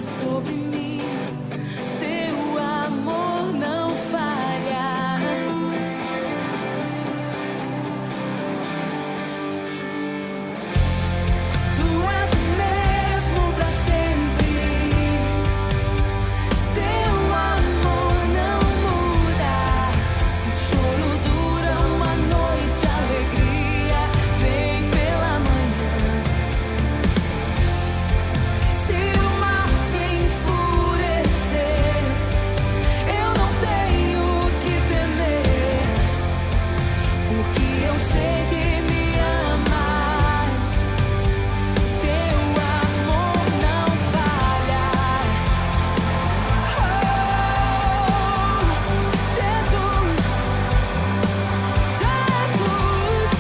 sobre mim, teu amor não falha. Tu és o mesmo pra sempre, teu amor não muda. Se o choro dura uma noite, a alegria vem pela manhã. Se o mar se enfurecer, eu não tenho que temer, porque eu sei que me amas. Teu amor não falha. Oh, Jesus, Jesus.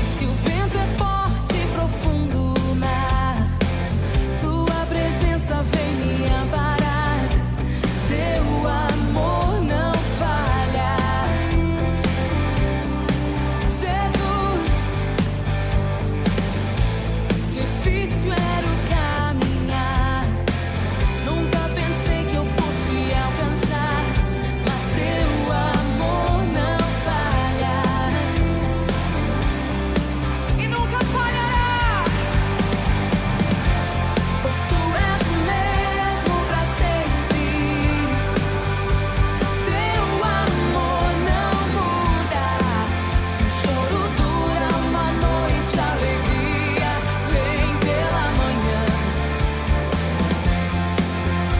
Se o vento é forte e profundo o mar, tua presença vem me amparar. Teu amor não falha. Jesus, difícil era o caminhar, nunca pensei que eu fosse alcançar, mas teu amor não falha. E nunca falhará, pois tu és o mesmo pra sempre. Teu amor não muda. Se o choro dura uma noite, a alegria vem pela manhã.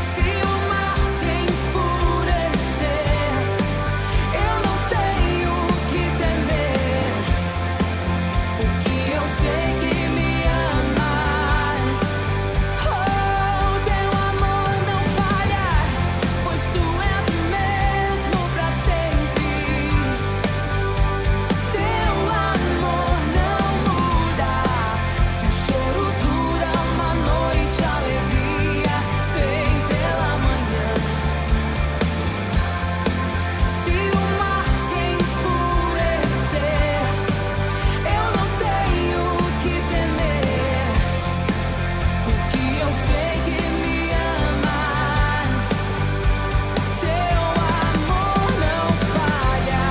Se o mar se enfurecer, eu não tenho que temer, porque eu sei que me amas. Oh, teu amor não falha, pois tu és o mesmo pra sempre. Teu amor não muda. Se o choro dura uma noite, a alegria vem pela manhã. Se o mar se enfurecer, eu não tenho que temer, porque eu sei que me amas. Teu amor não falha.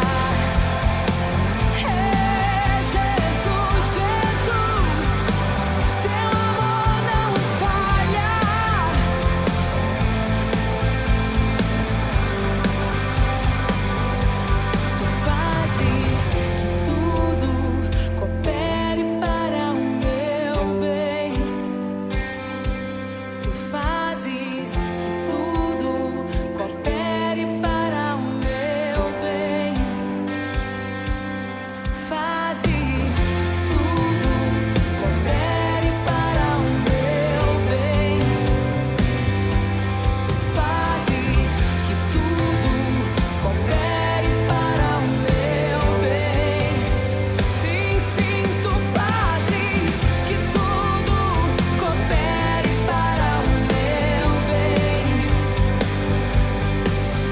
É Jesus, Jesus, teu amor não falha. Tu fazes que tudo coopere para o meu bem. Tu fazes que tudo coopere para o meu bem. Fazes que tudo coopere para o meu bem. Tu fazes que tudo coopere para o meu bem. Sim, sim, tu fazes que tudo coopere para o meu bem.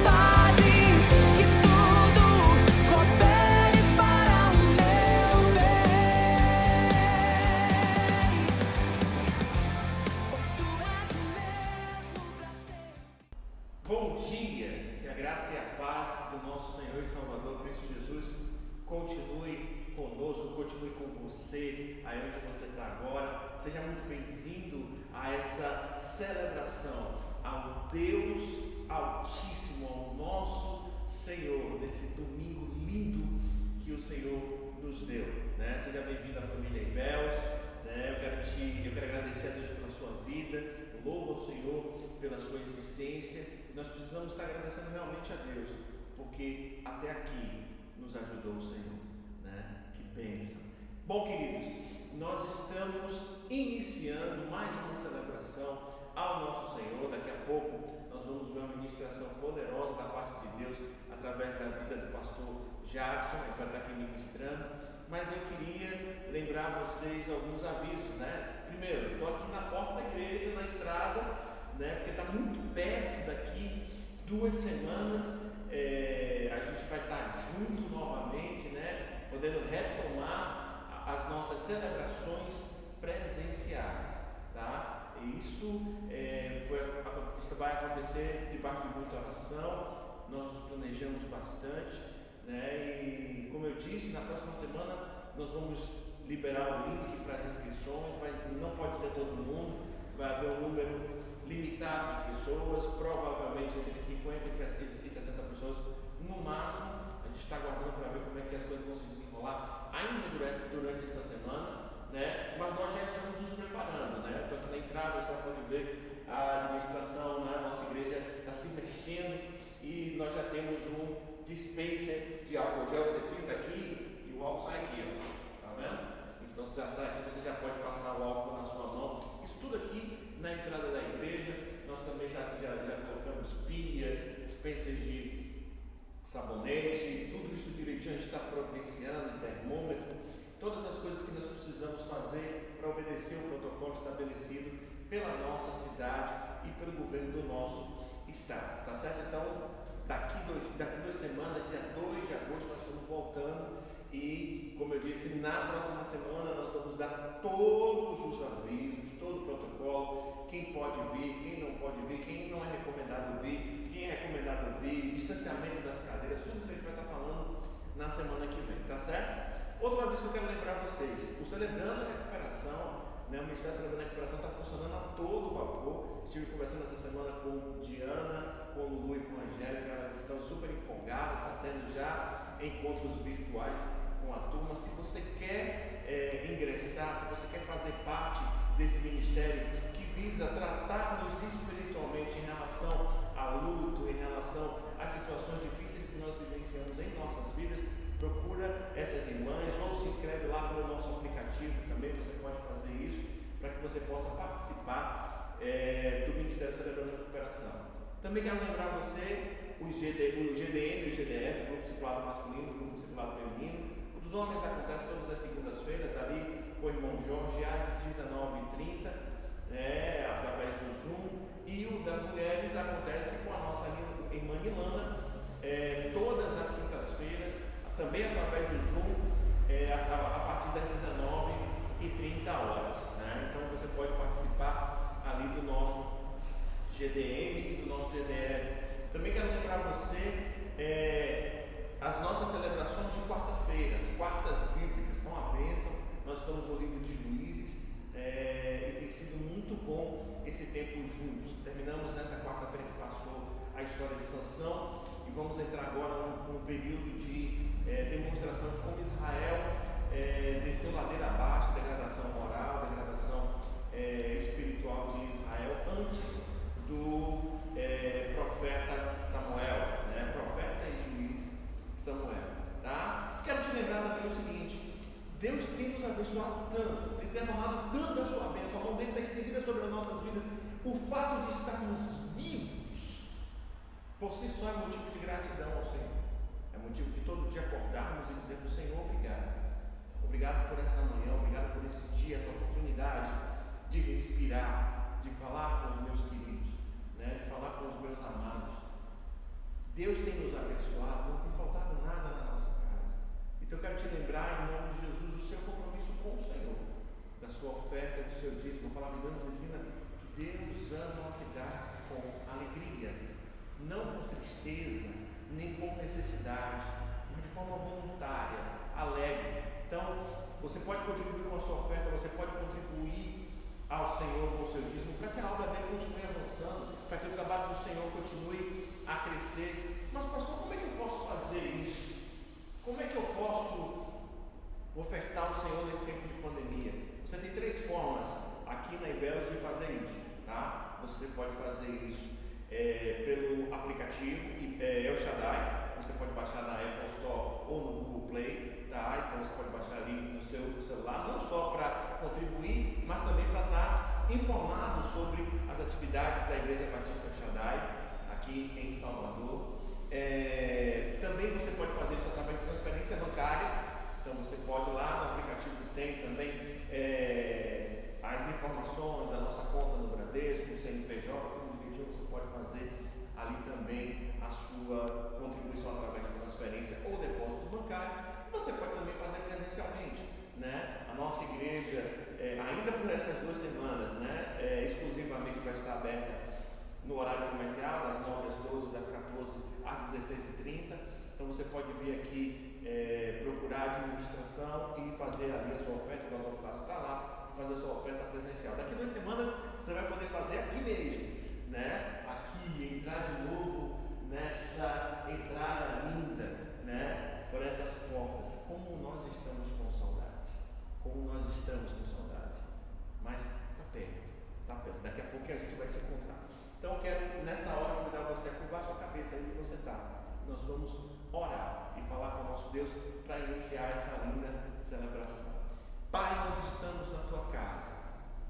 Fazes que tudo coopere para o meu bem. Pois tu és o mesmo pra sempre. Bom dia, que a graça e a paz do nosso Senhor e Salvador Cristo Jesus continue conosco, continue com você, aí onde você está agora. Seja muito bem-vindo a essa celebração ao Deus Altíssimo, ao nosso Senhor, nesse domingo lindo que o Senhor nos deu, né? Seja bem-vindo à família Ibels, né? Eu quero agradecer a Deus pela sua vida, eu louvo ao Senhor pela sua existência. Nós precisamos estar agradecendo realmente a Deus, porque até aqui nos ajudou o Senhor, né? Que bênção. Bom, queridos, nós estamos iniciando mais uma celebração ao nosso Senhor. Daqui a pouco nós vamos ver uma ministração poderosa da parte de Deus através da vida do pastor Jackson, que vai estar aqui ministrando. Mas eu queria lembrar vocês alguns avisos, né? Primeiro, estou aqui na porta da igreja, na entrada, né? Porque está muito perto daqui, 2 semanas, a gente vai estar junto novamente, né? podendo retomar as nossas celebrações presenciais, tá? E isso vai acontecer debaixo de muita oração. Nós nos planejamos bastante, né? E como eu disse, na próxima semana nós vamos liberar o link para as inscrições. Não pode ser todo mundo, vai haver um número limitado de pessoas, provavelmente entre 50 e 60 pessoas no máximo. A gente está aguardando para ver como é que as coisas vão se desenrolar ainda durante esta semana, né? Mas nós já estamos nos preparando, né? Estou aqui na entrada, você pode ver a administração, né? Nossa igreja está se mexendo e nós já temos um dispenser de álcool gel. Você pisa aqui e o álcool sai aqui, ó. Tá vendo? Então você já pode passar o álcool na sua mão. Isso tudo aqui na entrada da igreja. Nós também já colocamos pia, dispenser de sabonete, tudo isso direitinho a gente está providenciando, termômetro, todas as coisas que nós precisamos fazer para obedecer o protocolo estabelecido pela nossa cidade e pelo governo do nosso estado, tá certo? Então, daqui 2 semanas, dia 2 de agosto, nós estamos voltando e, como eu disse, na próxima semana nós vamos dar todos os avisos, todo o protocolo, quem pode vir, quem não pode vir, quem não é recomendado vir, quem é recomendado vir, distanciamento das cadeiras, tudo isso a gente vai estar falando na semana que vem, tá certo? Outra vez que eu quero lembrar vocês, o Celebrando a Recuperação, né, o Ministério Celebrando a Recuperação está funcionando a todo vapor. Estive conversando essa semana com Diana, com Lulu e com a Angélica, elas estão super empolgadas, está tendo já encontros virtuais com a turma. Se você quer ingressar, se você quer fazer parte desse ministério que visa tratar-nos espiritualmente em relação a luto, em relação às situações difíceis que nós vivenciamos em nossas vidas, procura essas irmãs ou se inscreve lá pelo nosso aplicativo também. Você pode fazer isso para que você possa participar do Ministério Celebrando a Recuperação. Também quero lembrar você o GDM e o GDF, Grupo Discipulado Masculino, Grupo Discipulado Feminino. O dos homens acontece todas as segundas-feiras ali com o irmão Jorge às 19h30, através do Zoom. E o das mulheres acontece com a nossa irmã Milana, todas as quintas-feiras, também através do Zoom, a partir das 19h30, né? Então você pode participar ali do nosso GDM e do nosso GDF. Também quero lembrar você as nossas celebrações de quarta-feira, as quartas bíblicas, estão à bênção. Nós estamos no livro de Juízes e tem sido muito bom esse tempo juntos. Terminamos nessa quarta-feira que passou a história de Sansão e vamos entrar agora num período de demonstração de como Israel desceu ladeira abaixo, degradação moral, degradação espiritual de Israel antes do profeta Samuel, né? Profeta e juiz Samuel, tá? Quero te lembrar também o seguinte: Deus tem nos abençoado tanto, tem derramado tanto da sua bênção, a mão dele está estendida sobre as nossas vidas. O fato de estarmos vivos por si só é motivo de gratidão ao Senhor. É motivo de todo dia acordarmos e dizer para o Senhor: obrigado. Obrigado por essa manhã, obrigado por esse dia, essa oportunidade de respirar, de falar com os meus queridos, né? De falar com os meus amados. Deus tem nos abençoado, não tem faltado nada na nossa casa. Então eu quero te lembrar, em nome de Jesus, do seu compromisso com o Senhor, da sua oferta, do seu dízimo. A palavra de Deus nos ensina que Deus ama o que dá com alegria, não por tristeza, nem por necessidade, mas de forma voluntária, alegre. Então, você pode contribuir com a sua oferta, você pode contribuir ao Senhor com o seu dízimo, para que a obra dele continue avançando, para que o trabalho do Senhor continue a crescer. Mas, pastor, como é que eu posso fazer isso? Como é que eu posso ofertar ao Senhor nesse tempo de pandemia? Você tem 3 formas aqui na Ibelos de fazer isso, tá? Você pode fazer isso pelo aplicativo El Shaddai. Você pode baixar na Apple Store ou no Google Play, tá? Então você pode baixar ali no seu celular, não só para contribuir, mas também para estar informado sobre as atividades da Igreja Batista El Shaddai aqui em Salvador. Também você pode fazer isso através de transferência bancária. Então você pode lá no aplicativo, tem também as informações da nossa conta no Bradesco, o CNPJ, tudo direitinho. Você pode fazer ali também a sua contribuição através de transferência ou depósito bancário. Você pode também fazer vai estar aberta no horário comercial, das 9 às 12, das 14 às 16h30. Então você pode vir aqui procurar a administração e fazer ali a sua oferta, o gasofilácio está lá, e fazer a sua oferta presencial. Daqui 2 semanas você vai poder fazer aqui mesmo, né? Aqui, entrar de novo nessa entrada linda, né? Por essas portas. Como nós estamos com saudade, como nós estamos com saudade, mas está perto, daqui a pouco a gente vai se encontrar. Então eu quero nessa hora convidar você a curvar sua cabeça aí onde você está. Nós vamos orar e falar com o nosso Deus para iniciar essa linda celebração. Pai, nós estamos na tua casa,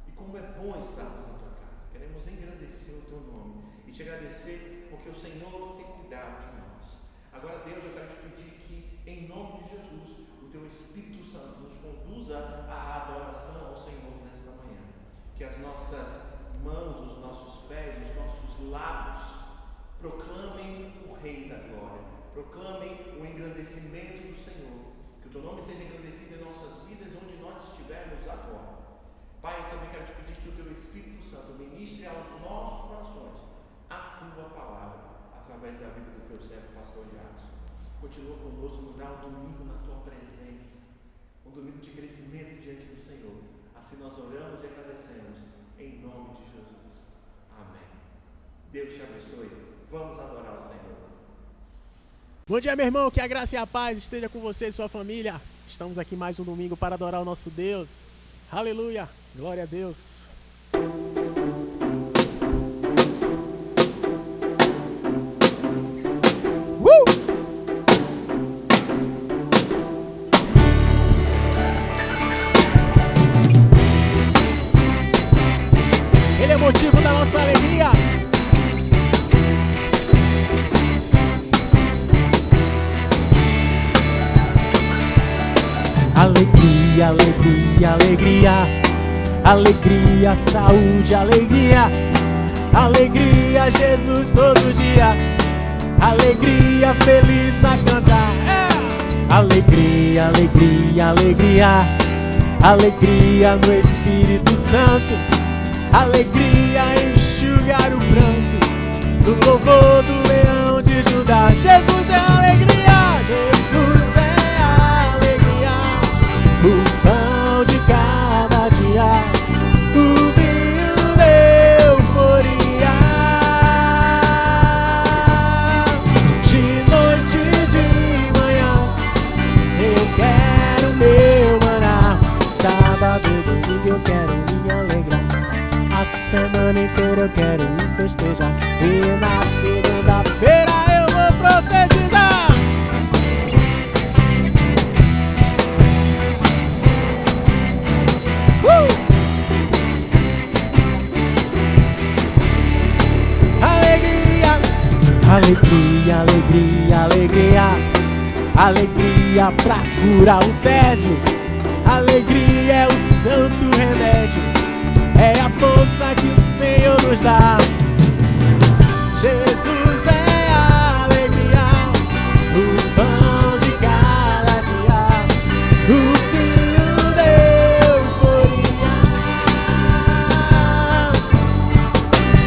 e como é bom estarmos na tua casa. Queremos engrandecer o teu nome e te agradecer porque o Senhor tem cuidado de nós. Agora, Deus, eu quero te pedir que, em nome de Jesus, o teu Espírito Santo nos conduza à adoração ao Senhor nesta manhã. Que as nossas mãos, os nossos pés, os nossos lábios proclamem o Rei da Glória, proclamem o engrandecimento do Senhor. Que o teu nome seja engrandecido em nossas vidas, onde nós estivermos agora. Pai, eu também quero te pedir que o teu Espírito Santo ministre aos nossos corações a tua palavra, através da vida do teu servo, pastor Jackson. Continua conosco, nos dá um domingo na tua presença, um domingo de crescimento diante do Senhor. Assim nós oramos e agradecemos, em nome de Jesus. Amém. Deus te abençoe. Vamos adorar o Senhor. Bom dia, meu irmão, que a graça e a paz esteja com você e sua família. Estamos aqui mais um domingo para adorar o nosso Deus. Aleluia, glória a Deus. Ele é o motivo da nossa alegria. Alegria, alegria, alegria, alegria, saúde, alegria, alegria, Jesus todo dia, alegria, feliz a cantar, alegria, alegria, alegria, alegria no Espírito Santo, alegria, enxugar o pranto, do louvor do leão de Judá. Jesus é alegria, Jesus é o pão de cada dia, o vinho da euforia. De noite e de manhã, eu quero meu maná. Sábado e domingo eu quero me alegrar. A semana inteira eu quero me festejar. E na segunda-feira eu vou profetizar. Alegria, alegria, alegria, alegria pra curar o tédio. Alegria é o santo remédio, é a força que o Senhor nos dá. Jesus é a alegria, o pão de cada dia, o vinho da euforia.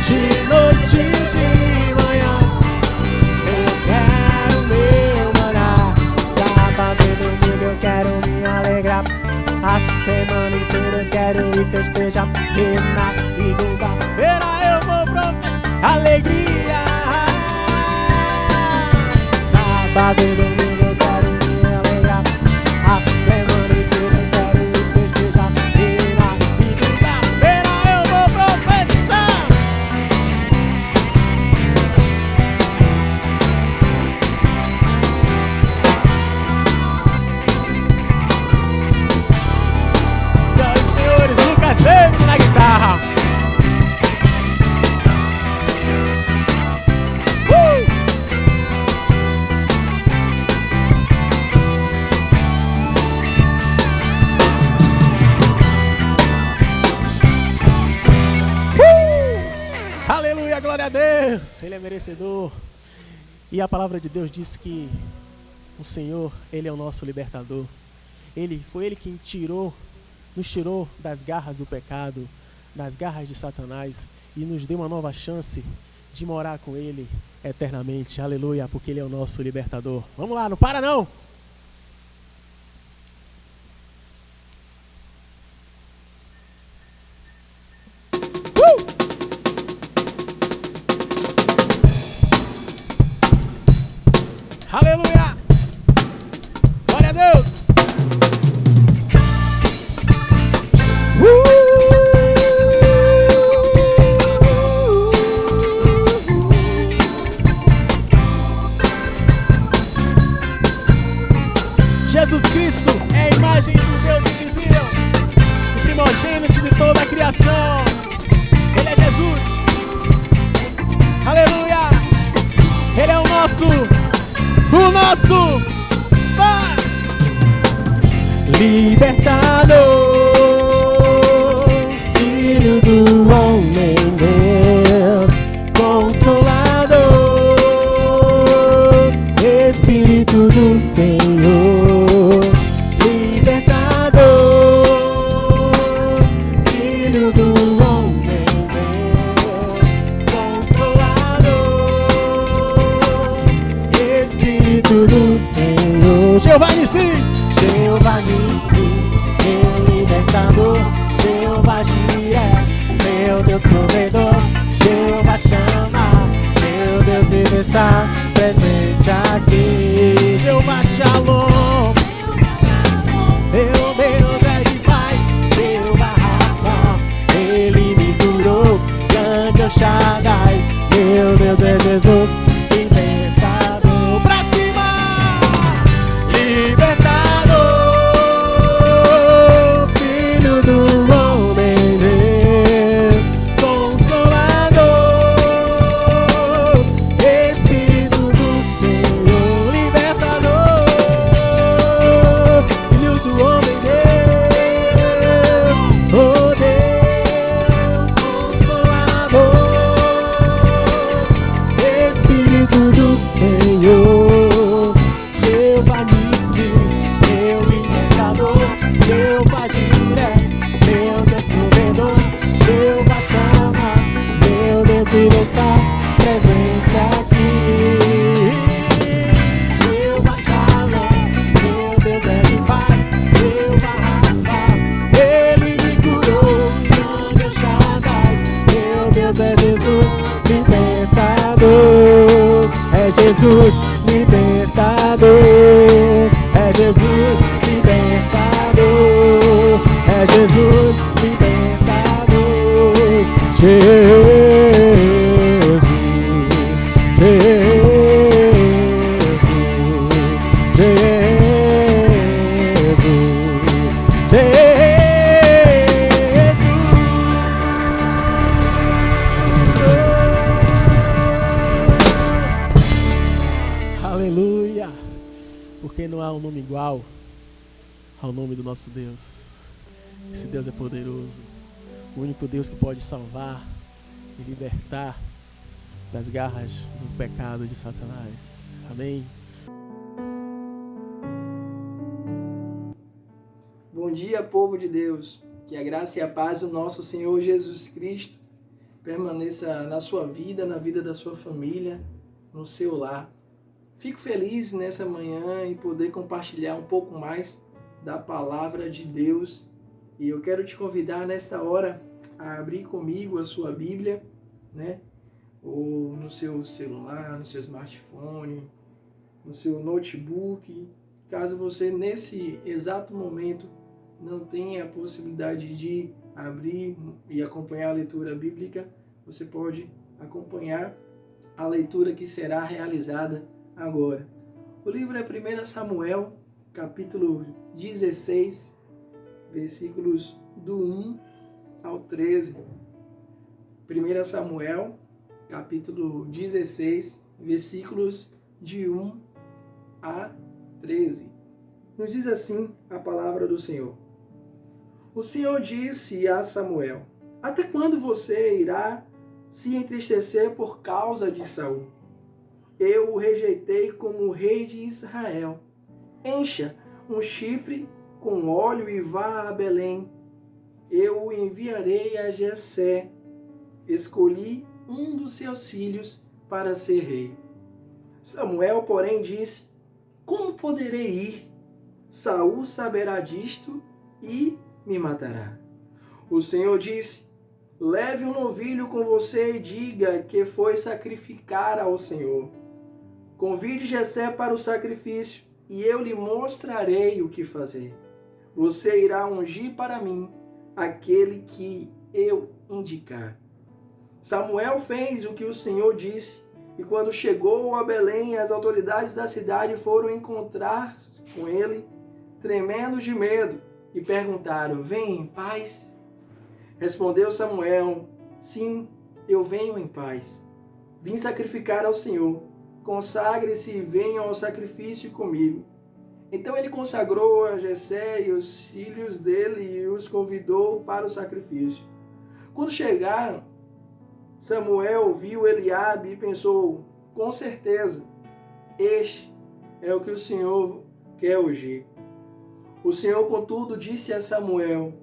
De noite e de manhã eu quero meu maná. Sábado e domingo eu quero me alegrar. A semana inteira eu quero me festejar. E na segunda-feira eu vou provar alegria. Sábado e domingo eu quero me alegrar. A semana inteira eu quero me festejar. E na segunda-feira eu vou profetizar. Senhoras e senhores, Lucas David na guitarra. Aleluia, glória a Deus, Ele é merecedor. E a palavra de Deus diz que o Senhor, Ele é o nosso libertador. Foi Ele quem nos tirou das garras do pecado, das garras de Satanás. e nos dê uma nova chance de morar com Ele eternamente. Aleluia, porque Ele é o nosso libertador. Vamos lá, não para não! Aleluia! Glória a Deus! Jesus Cristo é a imagem do Deus invisível, o primogênito de toda a criação. Ele é Jesus. Aleluia! Ele é o nosso Pai. Libertador, Filho do homem, Deus, Consolador, Espírito do Senhor. Libertador, Filho do homem, Deus, Consolador, Espírito do Senhor. Jeová Nissi, Jeová Nissi, meu libertador. Jeová Jireh, meu Deus provedor. Jeová Shammah, meu Deus ele está presente aqui. Jeová Shalom, meu Deus é de paz. Jeová Rafa, ele me curou. Grande El Shaddai, meu Deus é Jesus, libertador. Pra cima! Libertador, Filho do homem, Deus, Consolador, Espírito do Senhor. Libertador, Filho do homem, Deus, oh Deus, Consolador, Espírito do Senhor. Jeová Nissi, meu libertador. Jeová Jireh, meu Deus provedor. Jeová Shammah, meu Deus ele está presente aqui. Jeová Shalom, meu Deus é de paz. Jeová Rafa, ele me curou. Grande El Shaddai, meu Deus é Jesus, libertador. É Jesus, libertador. É Jesus, libertador. É Jesus, libertador. Jesus, Jesus, Jesus, Jesus. Aleluia! Porque não há um nome igual ao nome do nosso Deus. Esse Deus é poderoso, o único Deus que pode salvar e libertar das garras do pecado de Satanás. Amém? Bom dia, povo de Deus. Que a graça e a paz do nosso Senhor Jesus Cristo permaneça na sua vida, na vida da sua família, no seu lar. Fico feliz nessa manhã em poder compartilhar um pouco mais da palavra de Deus. E eu quero te convidar nesta hora a abrir comigo a sua Bíblia, né? Ou no seu celular, no seu smartphone, no seu notebook. Caso você nesse exato momento não tenha a possibilidade de abrir e acompanhar a leitura bíblica, você pode acompanhar a leitura que será realizada agora. O livro é 1 Samuel, capítulo 16, versículos do 1 ao 13. 1 Samuel, capítulo 16, versículos de 1 a 13. Nos diz assim a palavra do Senhor. O Senhor disse a Samuel: até quando você irá se entristecer por causa de Saul? Eu o rejeitei como rei de Israel. Encha um chifre com óleo e vá a Belém. Eu o enviarei a Jessé. escolhi um dos seus filhos para ser rei. Samuel, porém, disse: como poderei ir? Saul saberá disto e me matará. O Senhor disse: leve um novilho com você e diga que foi sacrificar ao Senhor. Convide Jessé para o sacrifício e eu lhe mostrarei o que fazer. Você irá ungir para mim aquele que eu indicar. Samuel fez o que o Senhor disse, e quando chegou a Belém, as autoridades da cidade foram encontrar com ele, tremendo de medo, e perguntaram: vem em paz? Respondeu Samuel: sim, eu venho em paz. Vim sacrificar ao Senhor. Consagre-se e venham ao sacrifício comigo. Então ele consagrou a Jessé e os filhos dele e os convidou para o sacrifício. Quando chegaram, Samuel viu Eliabe e pensou: com certeza, este é o que o Senhor quer ungir. O Senhor, contudo, disse a Samuel: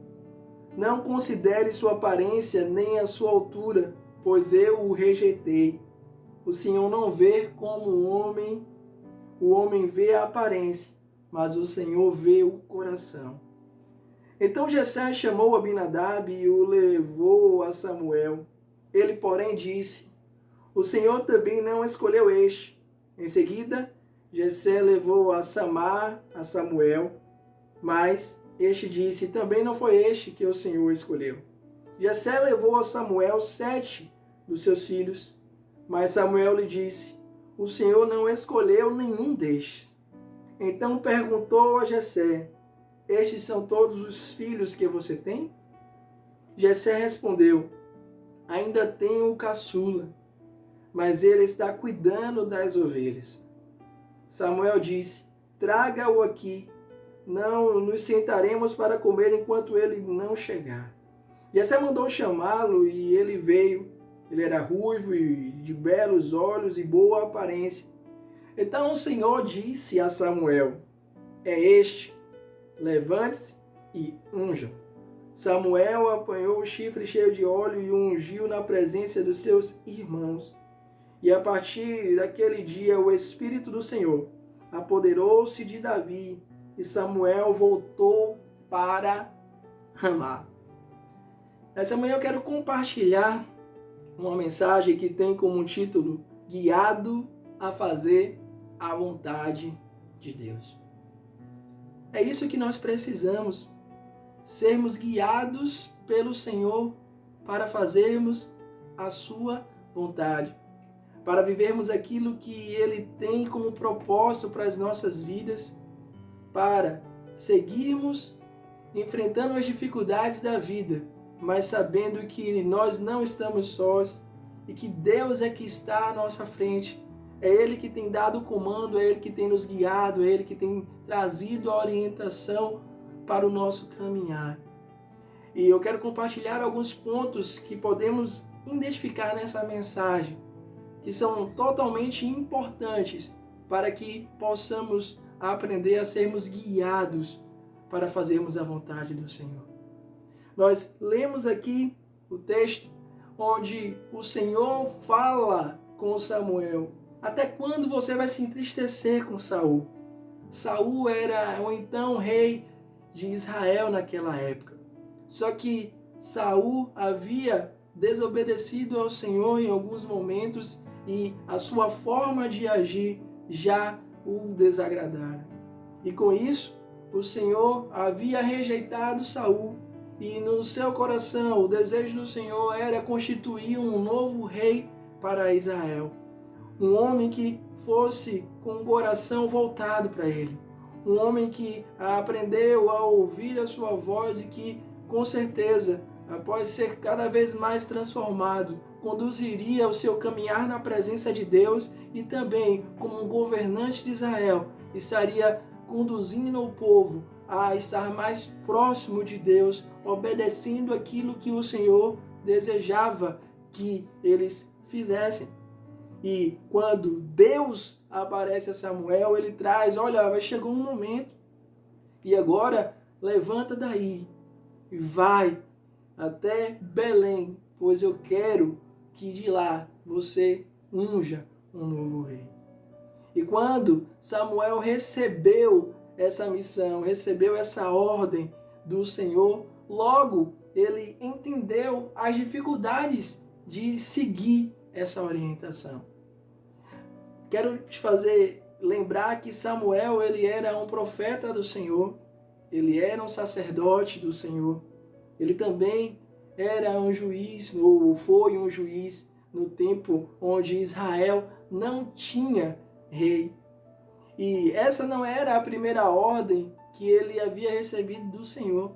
não considere sua aparência nem a sua altura, pois eu o rejeitei. O Senhor não vê como o homem vê a aparência, mas o Senhor vê o coração. Então Jessé chamou Abinadab e o levou a Samuel. Ele, porém, disse: o Senhor também não escolheu este. Em seguida, Jessé levou a Samar a Samuel, mas este disse: também não foi este que o Senhor escolheu. Jessé levou a Samuel 7 dos seus filhos, mas Samuel lhe disse: o Senhor não escolheu nenhum destes. Então perguntou a Jessé: estes são todos os filhos que você tem? Jessé respondeu: ainda tenho o caçula, mas ele está cuidando das ovelhas. Samuel disse: traga-o aqui, não nos sentaremos para comer enquanto ele não chegar. Jessé mandou chamá-lo e ele veio. Ele era ruivo e de belos olhos e boa aparência. Então o Senhor disse a Samuel: é este, levante-se e unja. Samuel apanhou o chifre cheio de óleo e o ungiu na presença dos seus irmãos. E a partir daquele dia o Espírito do Senhor apoderou-se de Davi e Samuel voltou para Ramá. Essa manhã eu quero compartilhar uma mensagem que tem como título: guiado a fazer a vontade de Deus. É isso que nós precisamos, sermos guiados pelo Senhor para fazermos a sua vontade, para vivermos aquilo que Ele tem como propósito para as nossas vidas, para seguirmos enfrentando as dificuldades da vida, mas sabendo que nós não estamos sós e que Deus é que está à nossa frente. É Ele que tem dado o comando, é Ele que tem nos guiado, é Ele que tem trazido a orientação para o nosso caminhar. E eu quero compartilhar alguns pontos que podemos identificar nessa mensagem, que são totalmente importantes para que possamos aprender a sermos guiados para fazermos a vontade do Senhor. Nós lemos aqui o texto onde o Senhor fala com Samuel: até quando você vai se entristecer com Saul? Saul era o então rei de Israel naquela época. Só que Saul havia desobedecido ao Senhor em alguns momentos e a sua forma de agir já o desagradara. E com isso, o Senhor havia rejeitado Saul. E no seu coração, o desejo do Senhor era constituir um novo rei para Israel. Um homem que fosse com o coração voltado para Ele. Um homem que aprendeu a ouvir a sua voz e que, com certeza, após ser cada vez mais transformado, conduziria o seu caminhar na presença de Deus e também, como um governante de Israel, estaria conduzindo o povo a estar mais próximo de Deus, obedecendo aquilo que o Senhor desejava que eles fizessem. E quando Deus aparece a Samuel, ele traz: olha, vai chegar um momento, e agora levanta daí e vai até Belém, pois eu quero que de lá você unja um novo rei. E quando Samuel recebeu essa missão, recebeu essa ordem do Senhor, logo ele entendeu as dificuldades de seguir essa orientação. Quero te fazer lembrar que Samuel, ele era um profeta do Senhor, ele era um sacerdote do Senhor, ele também era um juiz, ou foi um juiz no tempo onde Israel não tinha rei. E essa não era a primeira ordem que ele havia recebido do Senhor.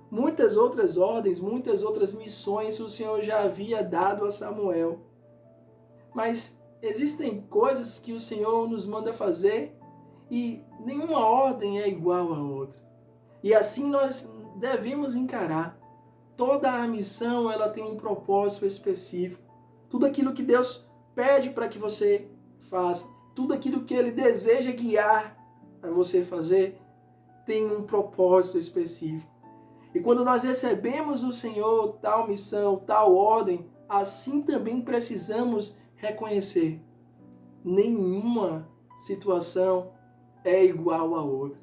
Muitas outras ordens, muitas outras missões o Senhor já havia dado a Samuel. Mas existem coisas que o Senhor nos manda fazer e nenhuma ordem é igual à outra. E assim nós devemos encarar. Toda a missão ela tem um propósito específico. Tudo aquilo que Deus pede para que você faça, tudo aquilo que Ele deseja guiar a você fazer, tem um propósito específico. E quando nós recebemos do Senhor tal missão, tal ordem, assim também precisamos reconhecer. Nenhuma situação é igual a outra.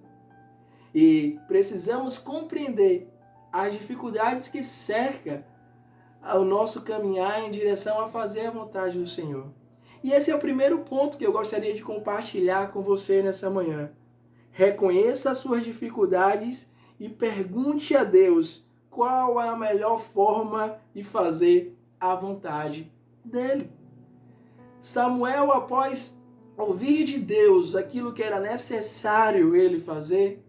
E precisamos compreender as dificuldades que cercam o nosso caminhar em direção a fazer a vontade do Senhor. E esse é o primeiro ponto que eu gostaria de compartilhar com você nessa manhã. Reconheça as suas dificuldades e pergunte a Deus qual é a melhor forma de fazer a vontade dele. Samuel, após ouvir de Deus aquilo que era necessário ele fazer,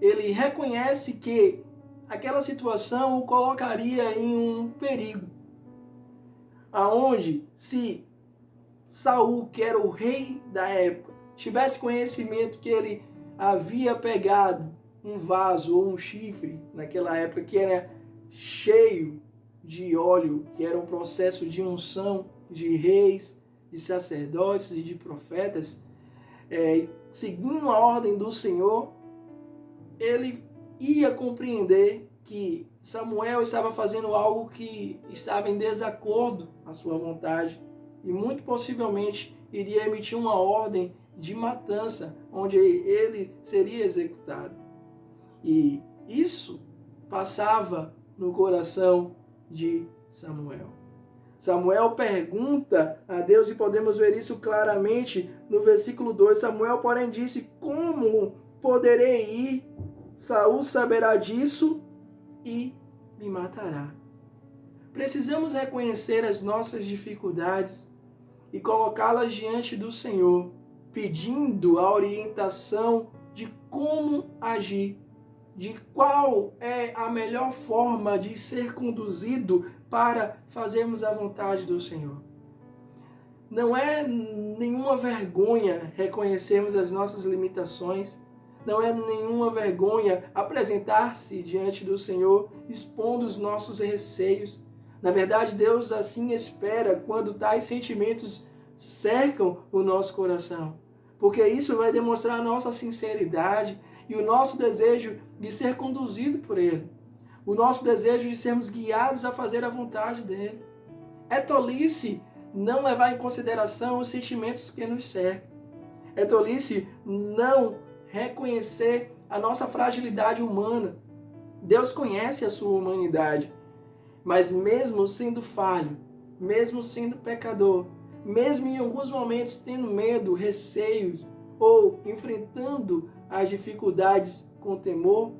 ele reconhece que aquela situação o colocaria em um perigo. Aonde, se Saul, que era o rei da época, tivesse conhecimento que ele havia pegado um vaso ou um chifre, naquela época que era cheio de óleo, que era um processo de unção de reis, de sacerdotes e de profetas, seguindo a ordem do Senhor, ele ia compreender que Samuel estava fazendo algo que estava em desacordo à sua vontade e muito possivelmente iria emitir uma ordem de matança, onde ele seria executado. E isso passava no coração de Samuel. Samuel pergunta a Deus, e podemos ver isso claramente no versículo 2. Samuel, porém, disse: como poderei ir? Saul saberá disso e me matará. Precisamos reconhecer as nossas dificuldades e colocá-las diante do Senhor, pedindo a orientação de como agir, de qual é a melhor forma de ser conduzido para fazermos a vontade do Senhor. Não é nenhuma vergonha reconhecermos as nossas limitações, não é nenhuma vergonha apresentar-se diante do Senhor, expondo os nossos receios. Na verdade, Deus assim espera quando tais sentimentos cercam o nosso coração, porque isso vai demonstrar a nossa sinceridade e o nosso desejo de ser conduzido por Ele, o nosso desejo de sermos guiados a fazer a vontade dEle. É tolice não levar em consideração os sentimentos que nos cercam. É tolice não reconhecer a nossa fragilidade humana. Deus conhece a sua humanidade, mas mesmo sendo falho, mesmo sendo pecador, mesmo em alguns momentos tendo medo, receios ou enfrentando as dificuldades com temor,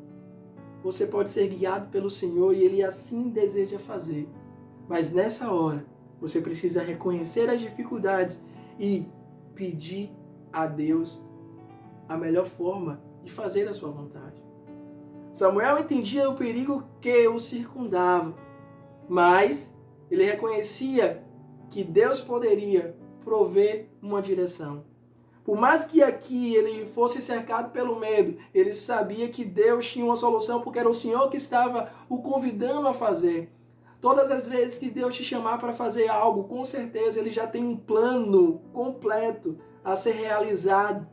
você pode ser guiado pelo Senhor e Ele assim deseja fazer. Mas nessa hora, você precisa reconhecer as dificuldades e pedir a Deus a melhor forma de fazer a sua vontade. Samuel entendia o perigo que o circundava, mas ele reconhecia que Deus poderia prover uma direção. Por mais que aqui ele fosse cercado pelo medo, ele sabia que Deus tinha uma solução, porque era o Senhor que estava o convidando a fazer. Todas as vezes que Deus te chamar para fazer algo, com certeza Ele já tem um plano completo a ser realizado.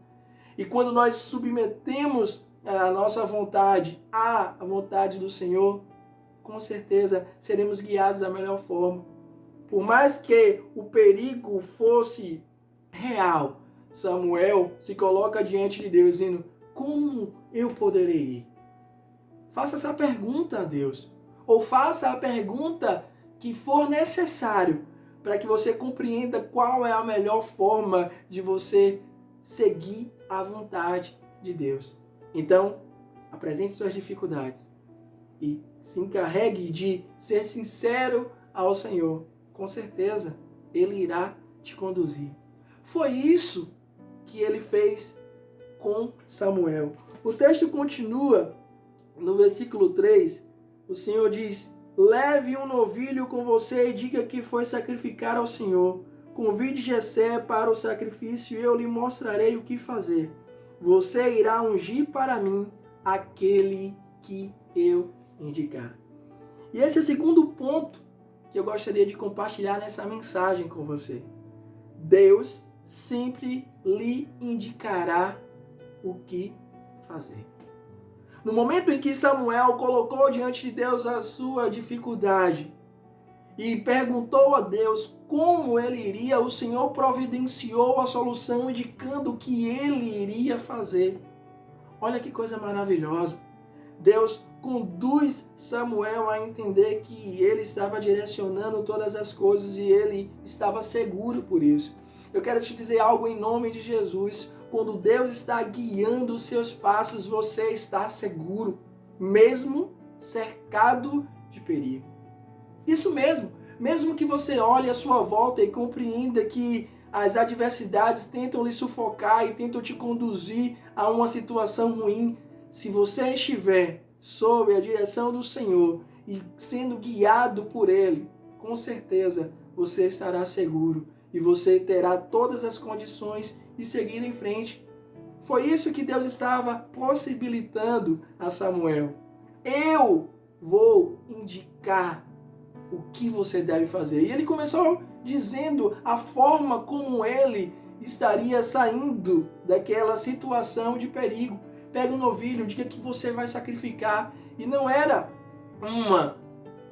E quando nós submetemos a nossa vontade à vontade do Senhor, com certeza seremos guiados da melhor forma. Por mais que o perigo fosse real, Samuel se coloca diante de Deus dizendo: como eu poderei ir? Faça essa pergunta a Deus. Ou faça a pergunta que for necessário para que você compreenda qual é a melhor forma de você seguir a vontade de Deus. Então, apresente suas dificuldades e se encarregue de ser sincero ao Senhor. Com certeza, Ele irá te conduzir. Foi isso que ele fez com Samuel. O texto continua no versículo 3. O Senhor diz: leve um novilho com você e diga que foi sacrificar ao Senhor. Convide Jessé para o sacrifício e eu lhe mostrarei o que fazer. Você irá ungir para mim aquele que eu indicar. E esse é o segundo ponto que eu gostaria de compartilhar nessa mensagem com você. Deus sempre lhe indicará o que fazer. No momento em que Samuel colocou diante de Deus a sua dificuldade e perguntou a Deus como ele iria, o Senhor providenciou a solução, indicando o que ele iria fazer. Olha que coisa maravilhosa. Deus conduz Samuel a entender que ele estava direcionando todas as coisas e ele estava seguro por isso. Eu quero te dizer algo em nome de Jesus. Quando Deus está guiando os seus passos, você está seguro, mesmo cercado de perigo. Isso mesmo, mesmo que você olhe à sua volta e compreenda que as adversidades tentam lhe sufocar e tentam te conduzir a uma situação ruim, se você estiver sob a direção do Senhor e sendo guiado por Ele, com certeza você estará seguro e você terá todas as condições de seguir em frente. Foi isso que Deus estava possibilitando a Samuel. Eu vou indicar o que você deve fazer. E ele começou dizendo a forma como ele estaria saindo daquela situação de perigo. Pega um novilho, diga que você vai sacrificar. E não era uma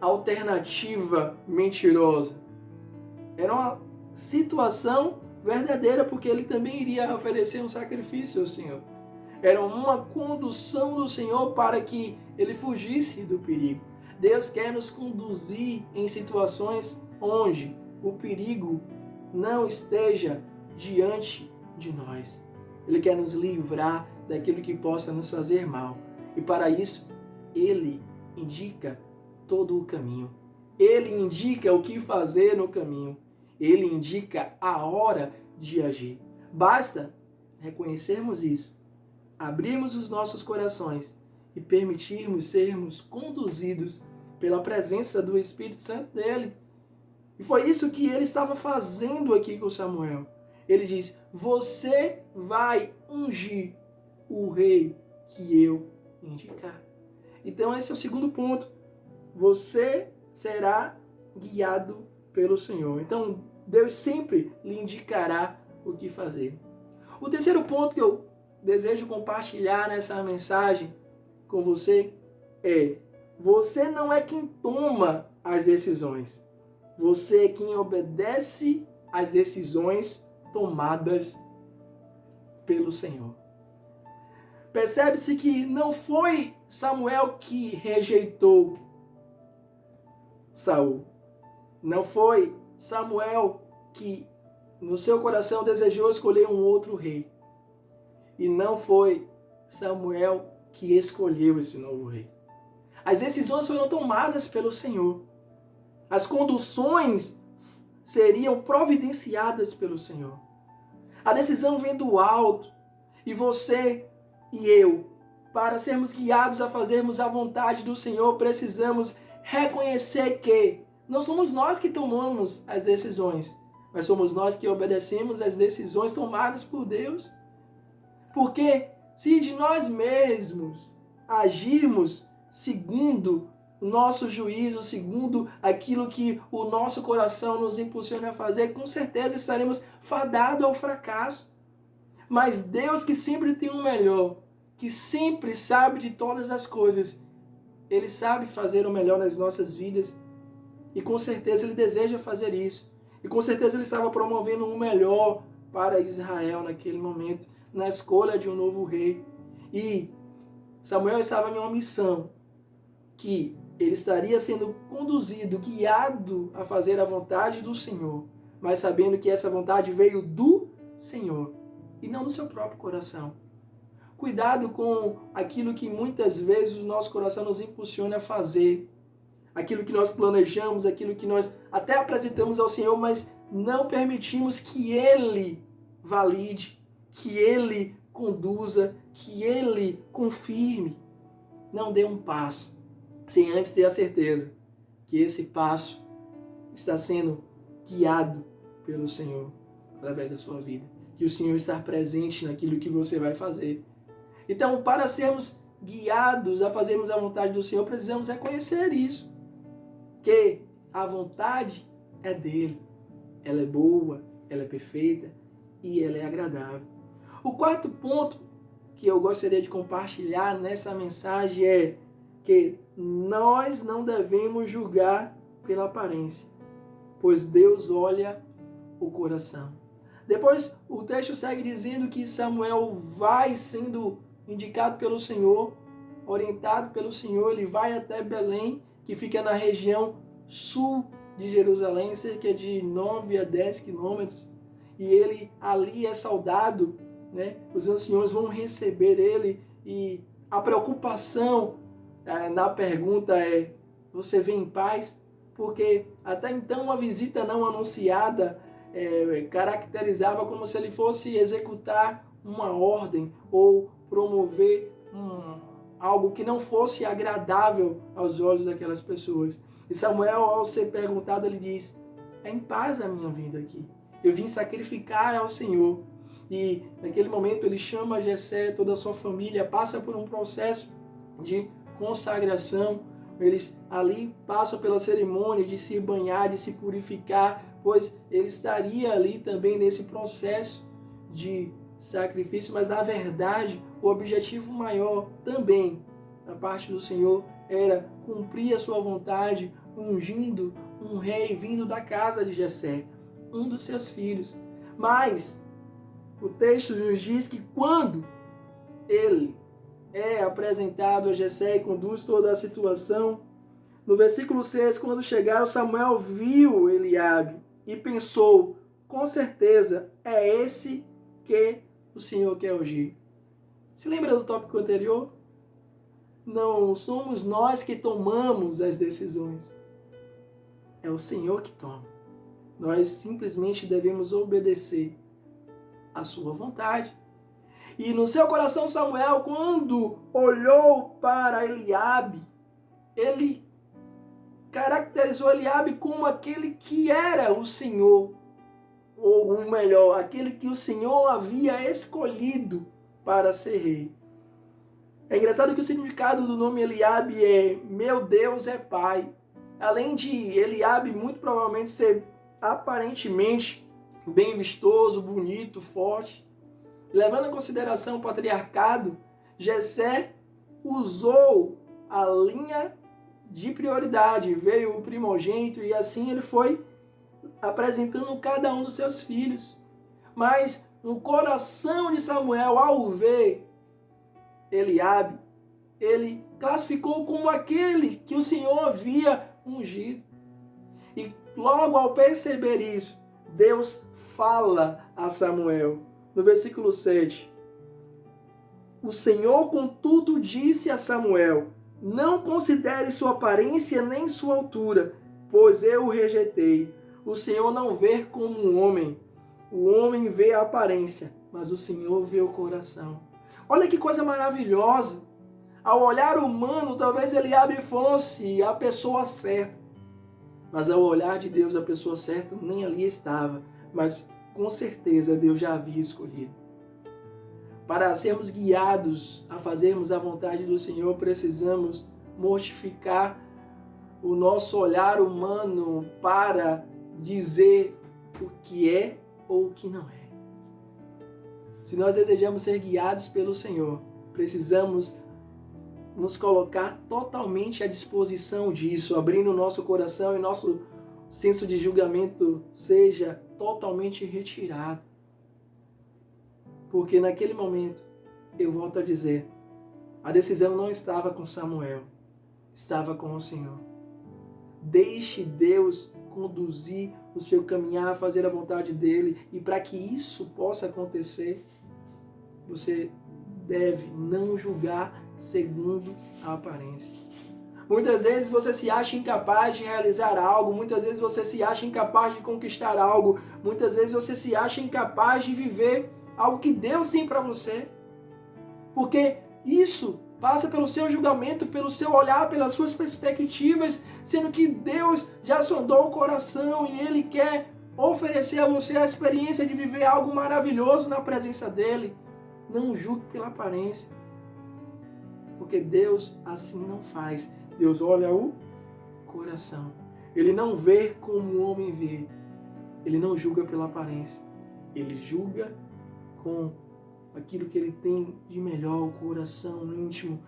alternativa mentirosa. Era uma situação verdadeira, porque ele também iria oferecer um sacrifício ao Senhor. Era uma condução do Senhor para que ele fugisse do perigo. Deus quer nos conduzir em situações onde o perigo não esteja diante de nós. Ele quer nos livrar daquilo que possa nos fazer mal. E para isso, Ele indica todo o caminho. Ele indica o que fazer no caminho. Ele indica a hora de agir. Basta reconhecermos isso, abrirmos os nossos corações e permitirmos sermos conduzidos pela presença do Espírito Santo dele. E foi isso que ele estava fazendo aqui com Samuel. Ele diz: você vai ungir o rei que eu indicar. Então esse é o segundo ponto. Você será guiado pelo Senhor. Então Deus sempre lhe indicará o que fazer. O terceiro ponto que eu desejo compartilhar nessa mensagem com você é: você não é quem toma as decisões. Você é quem obedece às decisões tomadas pelo Senhor. Percebe-se que não foi Samuel que rejeitou Saul. Não foi Samuel que no seu coração desejou escolher um outro rei. E não foi Samuel que escolheu esse novo rei. As decisões foram tomadas pelo Senhor. As conduções seriam providenciadas pelo Senhor. A decisão vem do alto. E você e eu, para sermos guiados a fazermos a vontade do Senhor, precisamos reconhecer que não somos nós que tomamos as decisões, mas somos nós que obedecemos às decisões tomadas por Deus. Porque se de nós mesmos agirmos segundo o nosso juízo, segundo aquilo que o nosso coração nos impulsiona a fazer, com certeza estaremos fadados ao fracasso. Mas Deus, que sempre tem o melhor, que sempre sabe de todas as coisas, Ele sabe fazer o melhor nas nossas vidas e com certeza Ele deseja fazer isso. E com certeza Ele estava promovendo o melhor para Israel naquele momento, na escolha de um novo rei. E Samuel estava em uma missão que ele estaria sendo conduzido, guiado a fazer a vontade do Senhor, mas sabendo que essa vontade veio do Senhor e não do seu próprio coração. Cuidado com aquilo que muitas vezes o nosso coração nos impulsiona a fazer, aquilo que nós planejamos, aquilo que nós até apresentamos ao Senhor, mas não permitimos que Ele valide, que Ele conduza, que Ele confirme. Não dê um passo sem antes ter a certeza que esse passo está sendo guiado pelo Senhor através da sua vida, que o Senhor está presente naquilo que você vai fazer. Então, para sermos guiados a fazermos a vontade do Senhor, precisamos reconhecer isso, que a vontade é dele, ela é boa, ela é perfeita e ela é agradável. O quarto ponto que eu gostaria de compartilhar nessa mensagem é que nós não devemos julgar pela aparência, pois Deus olha o coração. Depois o texto segue dizendo que Samuel vai sendo indicado pelo Senhor, orientado pelo Senhor, ele vai até Belém, que fica na região sul de Jerusalém, cerca de 9 a 10 quilômetros, e ele ali é saudado, né? Os anciões vão receber ele, e a preocupação na pergunta é: você vem em paz? Porque até então uma visita não anunciada caracterizava como se ele fosse executar uma ordem ou promover algo que não fosse agradável aos olhos daquelas pessoas. E Samuel, ao ser perguntado, ele diz: é em paz a minha vida aqui. Eu vim sacrificar ao Senhor. E naquele momento ele chama Jessé, toda a sua família, passa por um processo de consagração. Eles ali passam pela cerimônia de se banhar, de se purificar, pois ele estaria ali também nesse processo de sacrifício, mas na verdade o objetivo maior também da parte do Senhor era cumprir a sua vontade, ungindo um rei vindo da casa de Jessé, um dos seus filhos. Mas o texto nos diz que quando ele é apresentado a Jessé e conduz toda a situação, no versículo 6, quando chegaram, Samuel viu Eliabe e pensou: com certeza é esse que o Senhor quer ungir. Se lembra do tópico anterior? Não somos nós que tomamos as decisões. É o Senhor que toma. Nós simplesmente devemos obedecer à sua vontade. E no seu coração, Samuel, quando olhou para Eliabe, ele caracterizou Eliabe como aquele que era o Senhor, ou melhor, aquele que o Senhor havia escolhido para ser rei. É engraçado que o significado do nome Eliabe é meu Deus é Pai. Além de Eliabe muito provavelmente ser aparentemente bem vistoso, bonito, forte, levando em consideração o patriarcado, Jessé usou a linha de prioridade, veio o primogênito e assim ele foi apresentando cada um dos seus filhos. Mas no coração de Samuel, ao ver Eliabe, ele classificou como aquele que o Senhor havia ungido. E logo ao perceber isso, Deus fala a Samuel. No versículo 7, o Senhor, contudo, disse a Samuel: não considere sua aparência nem sua altura, pois eu o rejeitei. O Senhor não vê como um homem. O homem vê a aparência, mas o Senhor vê o coração. Olha que coisa maravilhosa. Ao olhar humano, talvez Eliabe fosse a pessoa certa. Mas ao olhar de Deus, a pessoa certa nem ali estava. Mas com certeza Deus já havia escolhido. Para sermos guiados a fazermos a vontade do Senhor, precisamos mortificar o nosso olhar humano para dizer o que é ou o que não é. Se nós desejamos ser guiados pelo Senhor, precisamos nos colocar totalmente à disposição disso, abrindo o nosso coração e nosso senso de julgamento seja totalmente retirado. Porque naquele momento, eu volto a dizer, a decisão não estava com Samuel, estava com o Senhor. Deixe Deus conduzir o seu caminhar, fazer a vontade dele, e para que isso possa acontecer, você deve não julgar segundo a aparência. Muitas vezes você se acha incapaz de realizar algo, muitas vezes você se acha incapaz de conquistar algo, muitas vezes você se acha incapaz de viver algo que Deus tem para você. Porque isso passa pelo seu julgamento, pelo seu olhar, pelas suas perspectivas, sendo que Deus já sondou o coração e Ele quer oferecer a você a experiência de viver algo maravilhoso na presença dEle. Não julgue pela aparência, porque Deus assim não faz. Deus olha o coração. Ele não vê como o homem vê. Ele não julga pela aparência. Ele julga com aquilo que ele tem de melhor, o coração íntimo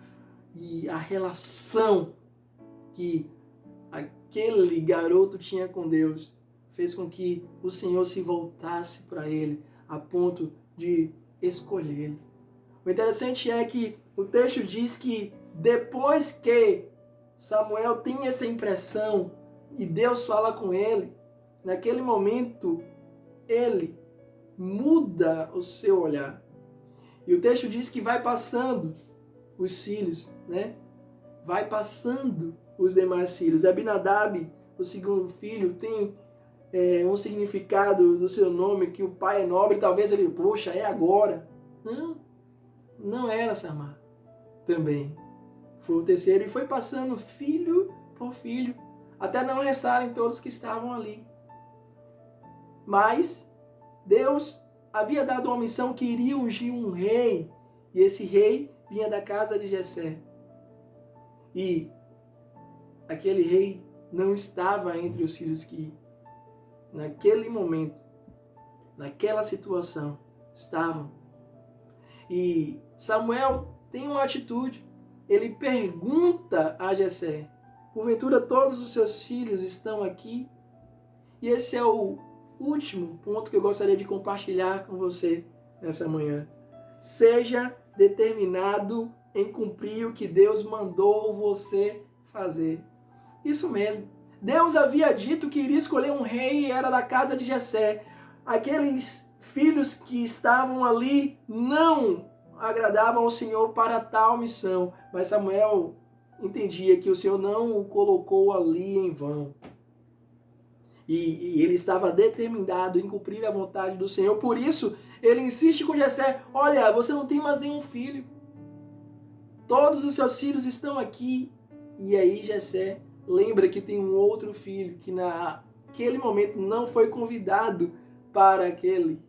e a relação que aquele garoto tinha com Deus fez com que o Senhor se voltasse para ele a ponto de escolhê-lo. O interessante é que o texto diz que depois que Samuel tem essa impressão e Deus fala com ele, naquele momento ele muda o seu olhar. E o texto diz que vai passando os filhos, né? Vai passando os demais filhos. Abinadab, o segundo filho, tem um significado do seu nome, que o pai é nobre. Talvez ele, poxa, é agora. Não era Samar. Também foi o terceiro e foi passando filho por filho, até não restarem todos que estavam ali. Mas Deus havia dado uma missão que iria ungir um rei, e esse rei vinha da casa de Jessé. E aquele rei não estava entre os filhos que, naquele momento, naquela situação, estavam. E Samuel tem uma atitude. Ele pergunta a Jessé: porventura todos os seus filhos estão aqui? E esse é o último ponto que eu gostaria de compartilhar com você nessa manhã. Seja determinado em cumprir o que Deus mandou você fazer. Isso mesmo. Deus havia dito que iria escolher um rei e era da casa de Jessé. Aqueles filhos que estavam ali não agradavam ao Senhor para tal missão. Mas Samuel entendia que o Senhor não o colocou ali em vão. E ele estava determinado em cumprir a vontade do Senhor. Por isso, ele insiste com Jessé: olha, você não tem mais nenhum filho. Todos os seus filhos estão aqui. E aí Jessé lembra que tem um outro filho que naquele momento não foi convidado para aquele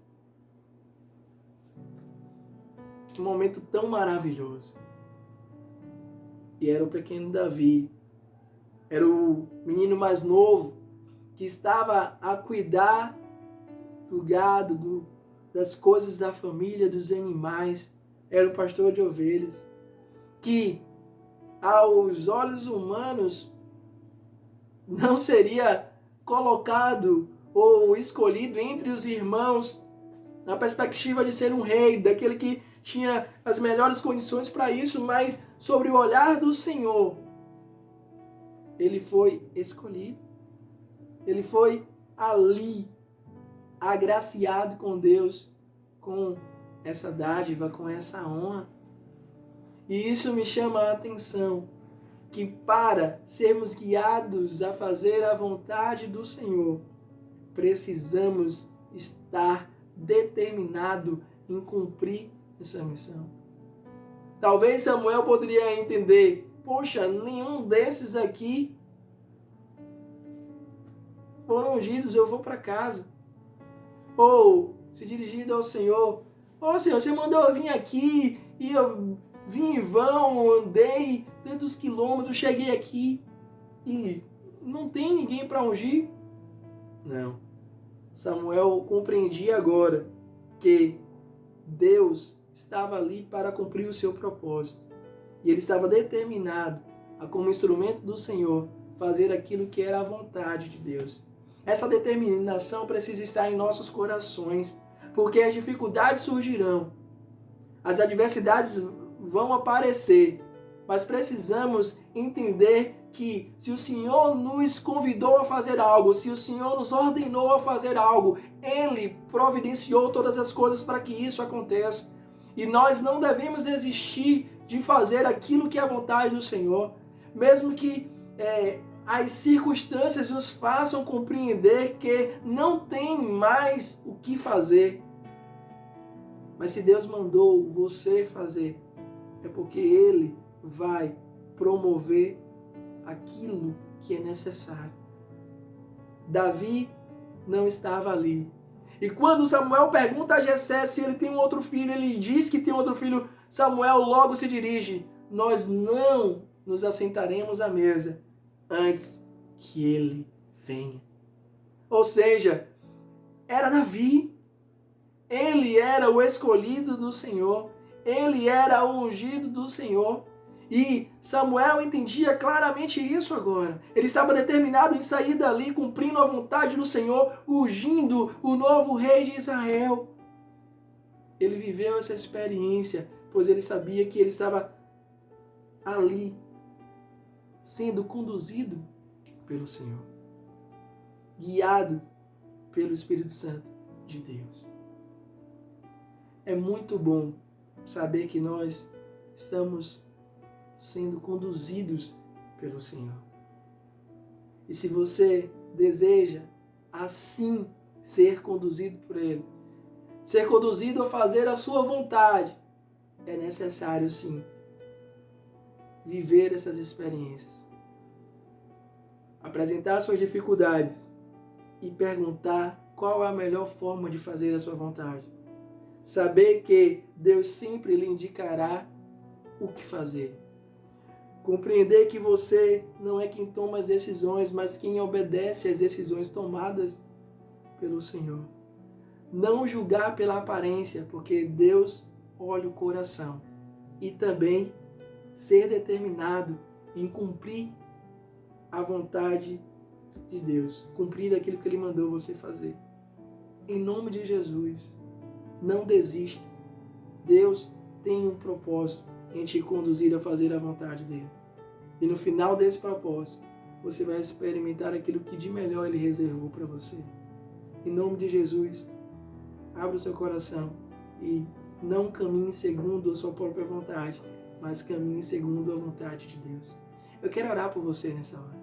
momento tão maravilhoso. E era o pequeno Davi. Era o menino mais novo que estava a cuidar do gado, das coisas da família, dos animais. Era o pastor de ovelhas, que aos olhos humanos não seria colocado ou escolhido entre os irmãos na perspectiva de ser um rei, daquele que tinha as melhores condições para isso, mas sobre o olhar do Senhor, ele foi escolhido. Ele foi ali, agraciado com Deus, com essa dádiva, com essa honra. E isso me chama a atenção, que para sermos guiados a fazer a vontade do Senhor, precisamos estar determinado em cumprir essa missão. Talvez Samuel poderia entender: poxa, nenhum desses aqui foram ungidos, eu vou para casa. Ou se dirigindo ao Senhor: ô Senhor, você mandou eu vir aqui e eu vim em vão, andei tantos quilômetros, cheguei aqui e não tem ninguém para ungir? Não. Samuel compreendia agora que Deus estava ali para cumprir o seu propósito. E ele estava determinado a, como instrumento do Senhor, fazer aquilo que era a vontade de Deus. Essa determinação precisa estar em nossos corações, porque as dificuldades surgirão, as adversidades vão aparecer, mas precisamos entender que se o Senhor nos convidou a fazer algo, se o Senhor nos ordenou a fazer algo, Ele providenciou todas as coisas para que isso aconteça. E nós não devemos desistir de fazer aquilo que é a vontade do Senhor, mesmo que as circunstâncias nos façam compreender que não tem mais o que fazer. Mas se Deus mandou você fazer, é porque Ele vai promover aquilo que é necessário. Davi não estava ali. E quando Samuel pergunta a Jessé se ele tem um outro filho, ele diz que tem outro filho, Samuel logo se dirige: nós não nos assentaremos à mesa antes que ele venha. Ou seja, era Davi. Ele era o escolhido do Senhor. Ele era o ungido do Senhor. E Samuel entendia claramente isso agora. Ele estava determinado em sair dali, cumprindo a vontade do Senhor, ungindo o novo rei de Israel. Ele viveu essa experiência, pois ele sabia que ele estava ali, sendo conduzido pelo Senhor, guiado pelo Espírito Santo de Deus. É muito bom saber que nós estamos sendo conduzidos pelo Senhor. E se você deseja assim ser conduzido por Ele, ser conduzido a fazer a sua vontade, é necessário sim viver essas experiências, apresentar suas dificuldades e perguntar qual é a melhor forma de fazer a sua vontade. Saber que Deus sempre lhe indicará o que fazer. Compreender que você não é quem toma as decisões, mas quem obedece às decisões tomadas pelo Senhor. Não julgar pela aparência, porque Deus olha o coração. E também ser determinado em cumprir a vontade de Deus. Cumprir aquilo que Ele mandou você fazer. Em nome de Jesus, não desista. Deus tem um propósito em te conduzir a fazer a vontade dele. E no final desse propósito, você vai experimentar aquilo que de melhor Ele reservou para você. Em nome de Jesus, abra o seu coração e não caminhe segundo a sua própria vontade, mas caminhe segundo a vontade de Deus. Eu quero orar por você nessa hora.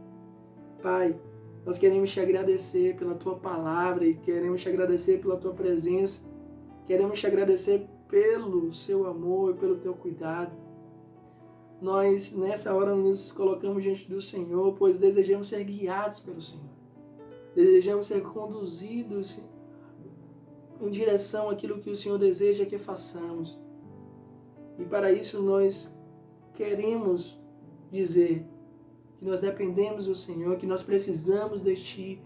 Pai, nós queremos te agradecer pela Tua palavra e queremos te agradecer pela Tua presença. Queremos te agradecer pelo seu amor e pelo teu cuidado. Nós, nessa hora, nos colocamos diante do Senhor, pois desejamos ser guiados pelo Senhor. Desejamos ser conduzidos em direção àquilo que o Senhor deseja que façamos. E para isso nós queremos dizer que nós dependemos do Senhor, que nós precisamos de Ti,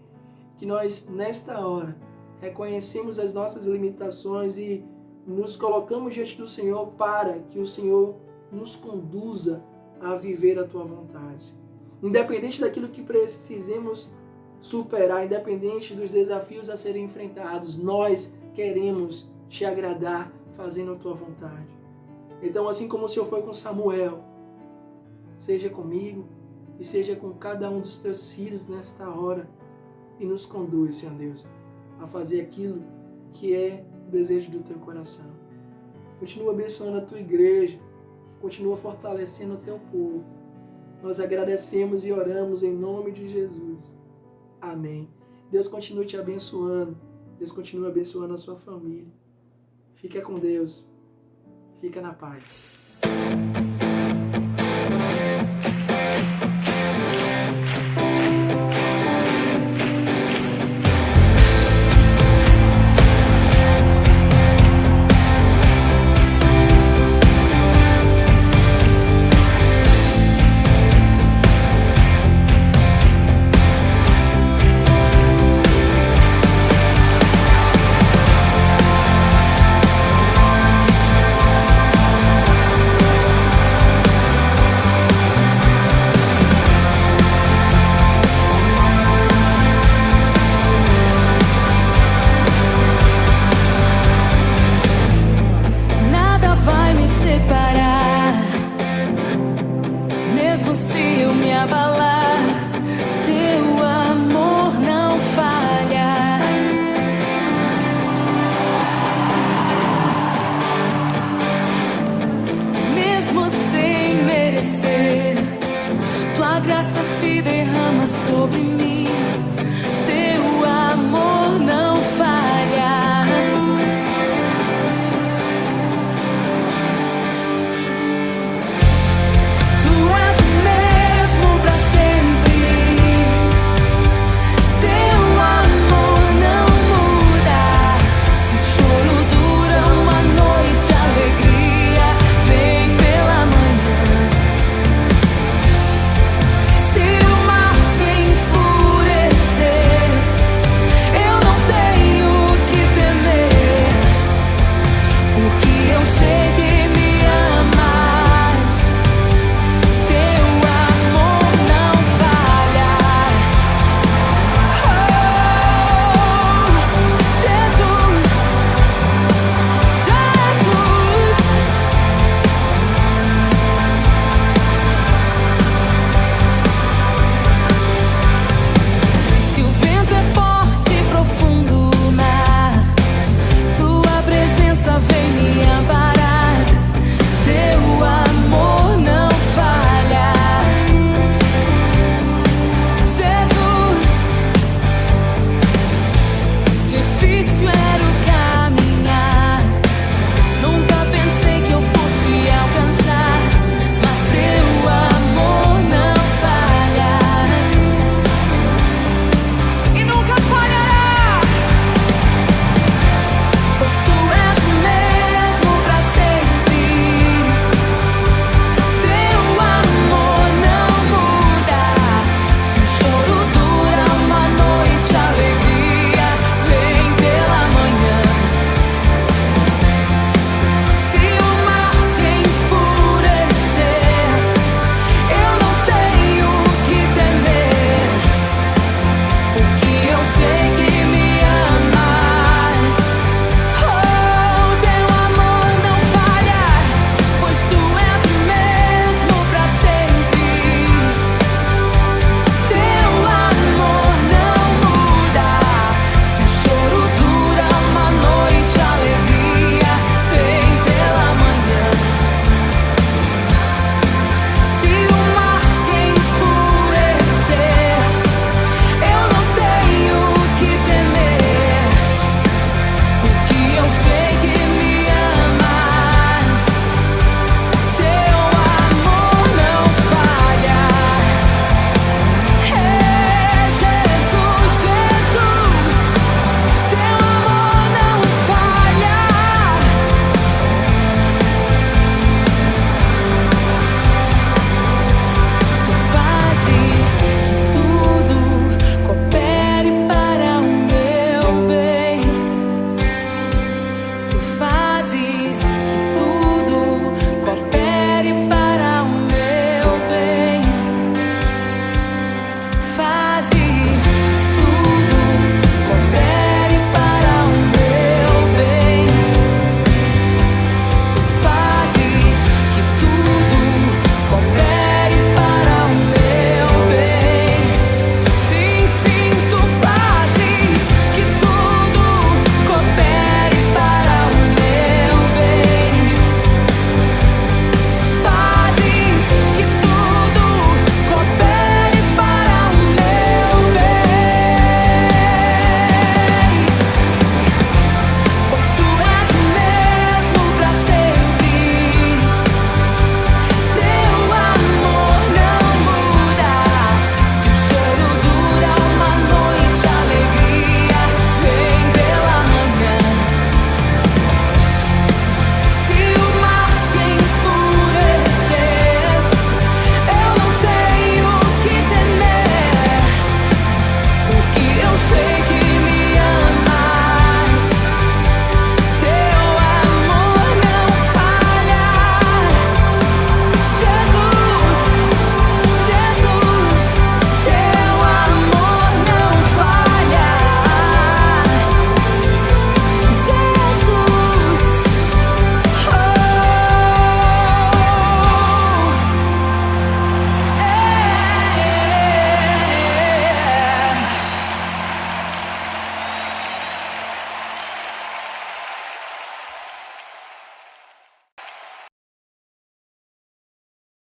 que nós, nesta hora, reconhecemos as nossas limitações e nos colocamos diante do Senhor para que o Senhor nos conduza a viver a Tua vontade. Independente daquilo que precisemos superar, independente dos desafios a serem enfrentados, nós queremos Te agradar fazendo a Tua vontade. Então, assim como o Senhor foi com Samuel, seja comigo e seja com cada um dos Teus filhos nesta hora e nos conduz, Senhor Deus, a fazer aquilo que é o desejo do Teu coração. Continua abençoando a Tua igreja, continua fortalecendo o Teu povo. Nós agradecemos e oramos em nome de Jesus. Amém. Deus continue te abençoando. Deus continue abençoando a sua família. Fica com Deus. Fica na paz.